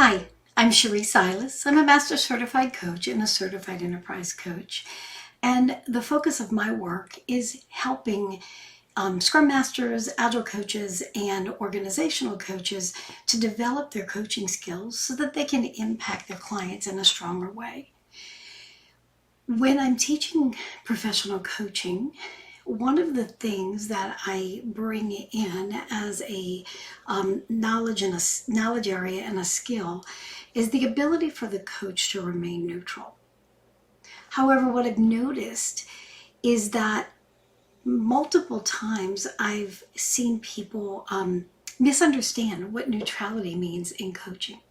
Hi, I'm Cherie Silas. I'm a Master Certified Coach and a Certified Enterprise Coach. And the focus of my work is helping Scrum Masters, Agile coaches, and organizational coaches to develop their coaching skills so that they can impact their clients in a stronger way. When I'm teaching professional coaching, one of the things that I bring in as a knowledge area and a skill is the ability for the coach to remain neutral. However, what I've noticed is that multiple times I've seen people misunderstand what neutrality means in coaching.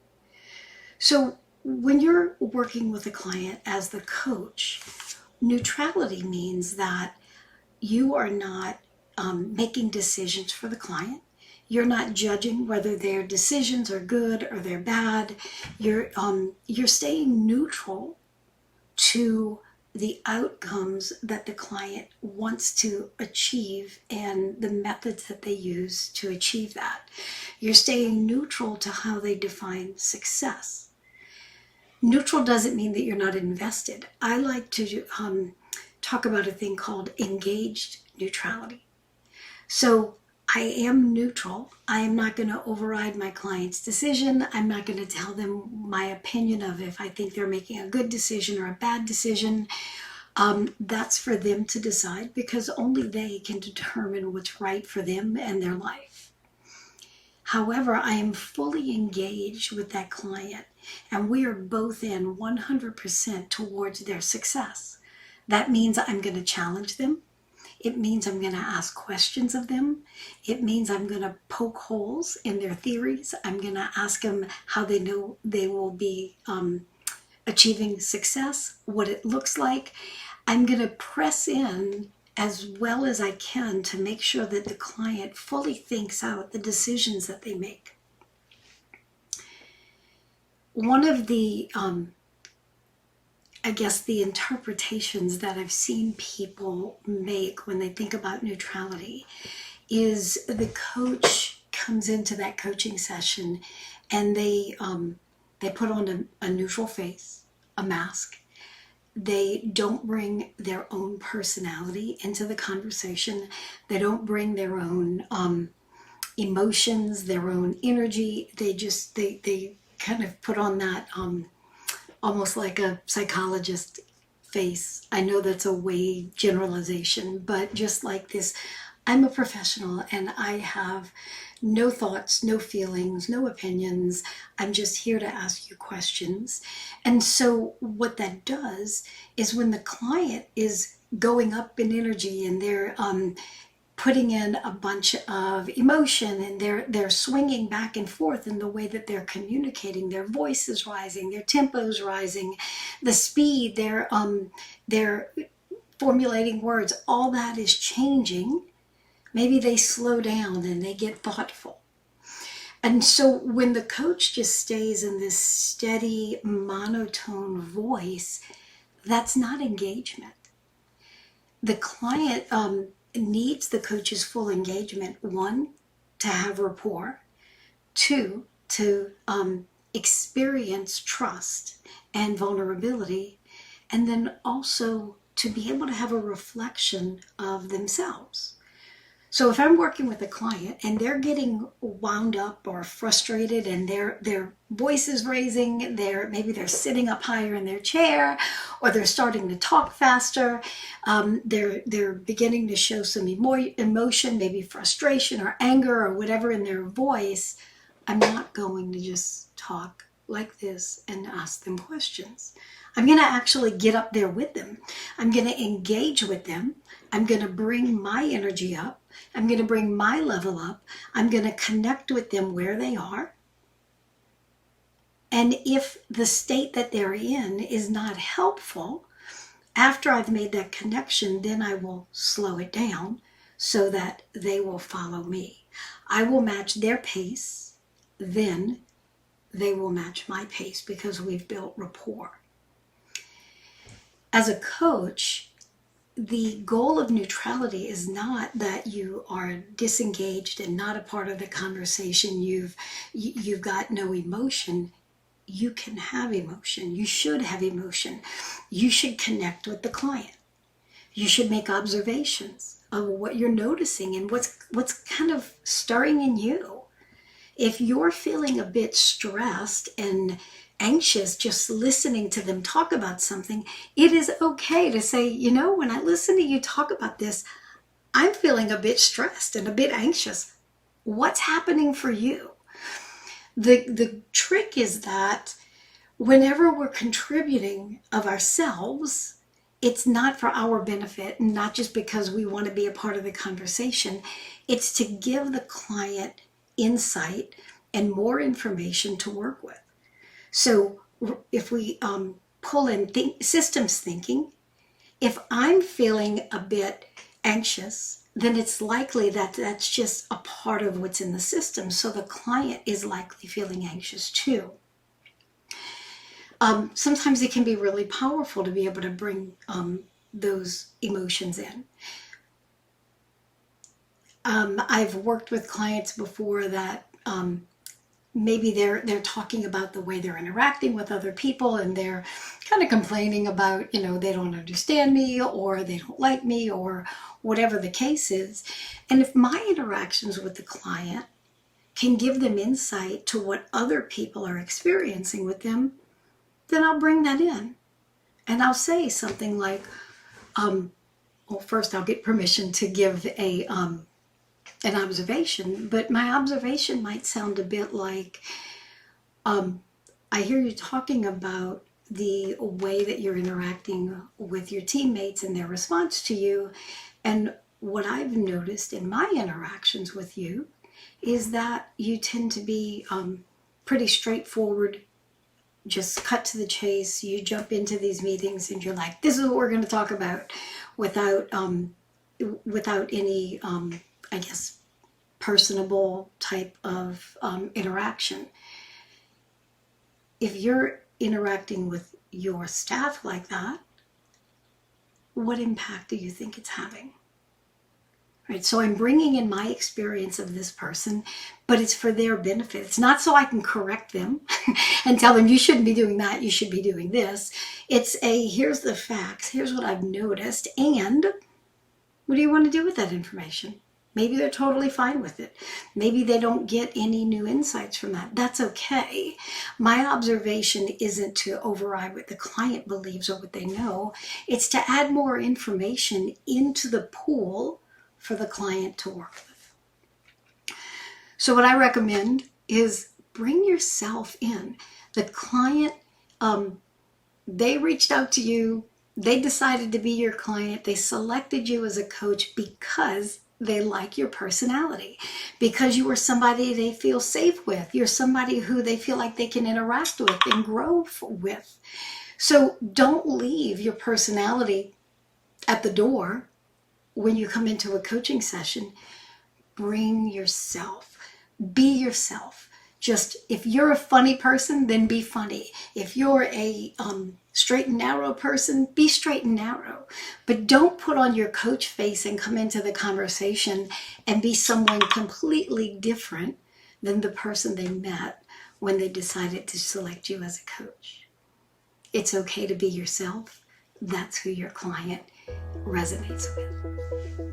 So when you're working with a client as the coach, neutrality means that you are not making decisions for the client. You're not judging whether their decisions are good or they're bad. You're staying neutral to the outcomes that the client wants to achieve and the methods that they use to achieve that. You're staying neutral to how they define success. Neutral doesn't mean that you're not invested. I like to talk about a thing called engaged neutrality. So I am neutral. I am not going to override my client's decision. I'm not going to tell them my opinion of if I think they're making a good decision or a bad decision. That's for them to decide because only they can determine what's right for them and their life. However, I am fully engaged with that client and we are both in 100% towards their success. That means I'm going to challenge them. It means I'm going to ask questions of them. It means I'm going to poke holes in their theories. I'm going to ask them how they know they will be achieving success, what it looks like. I'm going to press in as well as I can to make sure that the client fully thinks out the decisions that they make. One of the the interpretations that I've seen people make when they think about neutrality is the coach comes into that coaching session and they put on a neutral face, a mask. They don't bring their own personality into the conversation. They don't bring their own emotions, their own energy. They kind of put on that almost like a psychologist face. I know that's a way generalization, but just like this, I'm a professional and I have no thoughts, no feelings, no opinions. I'm just here to ask you questions. And so what that does is when the client is going up in energy and they're putting in a bunch of emotion and they're swinging back and forth in the way that they're communicating. Their voice is rising, their tempo is rising, the speed, they're formulating words, all that is changing. Maybe they slow down and they get thoughtful. And so when the coach just stays in this steady monotone voice, that's not engagement. The client needs the coach's full engagement. One, to have rapport. Two, to experience trust and vulnerability. And then also to be able to have a reflection of themselves. So if I'm working with a client and they're getting wound up or frustrated and their voice is raising, maybe they're sitting up higher in their chair or they're starting to talk faster, they're beginning to show some emotion, maybe frustration or anger or whatever in their voice, I'm not going to just talk like this and ask them questions. I'm going to actually get up there with them. I'm going to engage with them. I'm going to bring my energy up. I'm going to bring my level up. I'm going to connect with them where they are. And if the state that they're in is not helpful, after I've made that connection, then I will slow it down so that they will follow me. I will match their pace, then they will match my pace because we've built rapport. As a coach, the goal of neutrality is not that you are disengaged and not a part of the conversation. You've got no emotion. you can have emotion. You should have emotion. You should connect with the client. You should make observations of what you're noticing and what's kind of stirring in you. If you're feeling a bit stressed and anxious just listening to them talk about something, it is okay to say, you know, when I listen to you talk about this, I'm feeling a bit stressed and a bit anxious. What's happening for you? The trick is that whenever we're contributing of ourselves, it's not for our benefit, and not just because we want to be a part of the conversation. It's to give the client insight and more information to work with. So if we pull in systems thinking, if I'm feeling a bit anxious, then it's likely that that's just a part of what's in the system. So the client is likely feeling anxious too. Sometimes it can be really powerful to be able to bring those emotions in. I've worked with clients before that maybe they're talking about the way they're interacting with other people, and they're kind of complaining about, you know, they don't understand me, or they don't like me, or whatever the case is. And if my interactions with the client can give them insight to what other people are experiencing with them, then I'll bring that in. And I'll say something like, well, first I'll get permission to give an observation, but my observation might sound a bit like, I hear you talking about the way that you're interacting with your teammates and their response to you. And what I've noticed in my interactions with you is that you tend to be pretty straightforward, just cut to the chase. You jump into these meetings and you're like, this is what we're going to talk about, without any, I guess, personable type of interaction. If you're interacting with your staff like that, what impact do you think it's having? Right, so I'm bringing in my experience of this person, but it's for their benefit. It's not so I can correct them and tell them you shouldn't be doing that, you should be doing this. It's here's the facts, here's what I've noticed, and what do you want to do with that information? Maybe they're totally fine with it. Maybe they don't get any new insights from that. That's okay. My observation isn't to override what the client believes or what they know. It's to add more information into the pool for the client to work with. So what I recommend is bring yourself in. The client, they reached out to you. They decided to be your client. They selected you as a coach because they like your personality, because you are somebody they feel safe with. You're somebody who they feel like they can interact with and grow with. So don't leave your personality at the door when you come into a coaching session. Bring yourself. Be yourself. Just, if you're a funny person, then be funny. If you're a straight and narrow person, be straight and narrow. But don't put on your coach face and come into the conversation and be someone completely different than the person they met when they decided to select you as a coach. It's okay to be yourself. That's who your client resonates with.